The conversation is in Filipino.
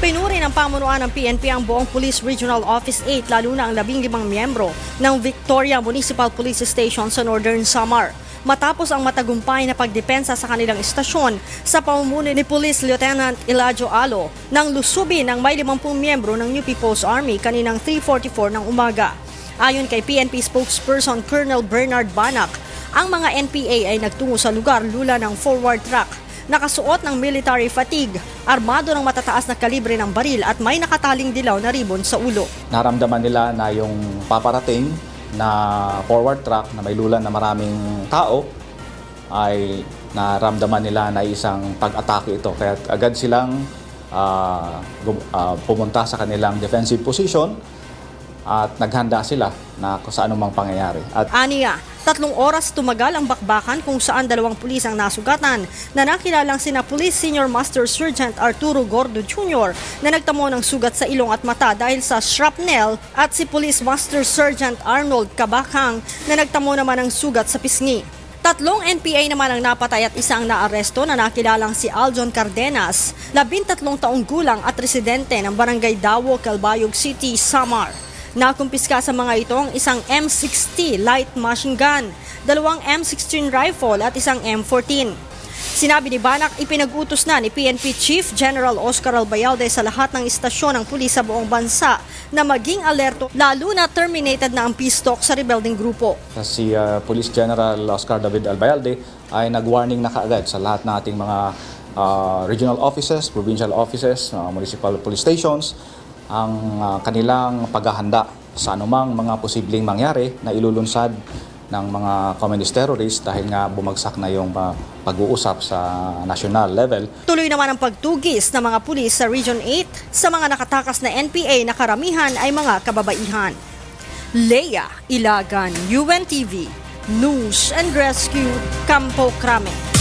Pinuri ng pamunuan ng PNP ang buong Police Regional Office 8 lalo na ang 15 miyembro ng Victoria Municipal Police Station sa Northern Samar. Matapos ang matagumpay na pagdepensa sa kanilang istasyon sa pamumuno ni Police Lieutenant Eladio Alo nang lusubin ang may 50 miyembro ng New People's Army kaninang 3:44 ng umaga. Ayon kay PNP spokesperson Colonel Bernard Banak, ang mga NPA ay nagtungo sa lugar lula ng forward track, nakasuot ng military fatigue, armado ng matataas na kalibre ng baril at may nakataling dilaw na ribbon sa ulo. Naramdaman nila na yung paparating na forward track na may lulan na maraming tao ay naramdaman nila na isang pag-atake ito. Kaya agad silang pumunta sa kanilang defensive position at naghanda sila na kung sa anumang pangyayari. Aniya, 3 oras tumagal ang bakbakan kung saan 2 pulis ang nasugatan na nakilalang sina Police Senior Master Sergeant Arturo Gordo Jr. na nagtamo ng sugat sa ilong at mata dahil sa shrapnel at si Police Master Sergeant Arnold Cabacang na nagtamo naman ng sugat sa pisngi. 3 NPA naman ang napatay at isang naaresto na nakilalang si Aljon Cardenas, 13 taong gulang at residente ng Barangay Dawo, Calbayog City, Samar. Nakumpiska sa mga ito ang isang M60 light machine gun, 2 M16 rifle at isang M14. Sinabi ni Banak, ipinag-utos na ni PNP Chief General Oscar Albayalde sa lahat ng istasyon ng pulis sa buong bansa na maging alerto lalo na terminated na ang peace talk sa rebelding grupo. Si Police General Oscar David Albayalde ay nag-warning na kaagad sa lahat ng ating mga regional offices, provincial offices, municipal police stations, ang kanilang paghahanda sa anumang mga posibleng mangyari na ilulunsad ng mga communist terrorists dahil nga bumagsak na yung pag-uusap sa national level. Tuloy naman ang pagtugis ng mga pulis sa Region 8 sa mga nakatakas na NPA na karamihan ay mga kababaihan. Leia Ilagan, UNTV, News and Rescue, Campo Crame.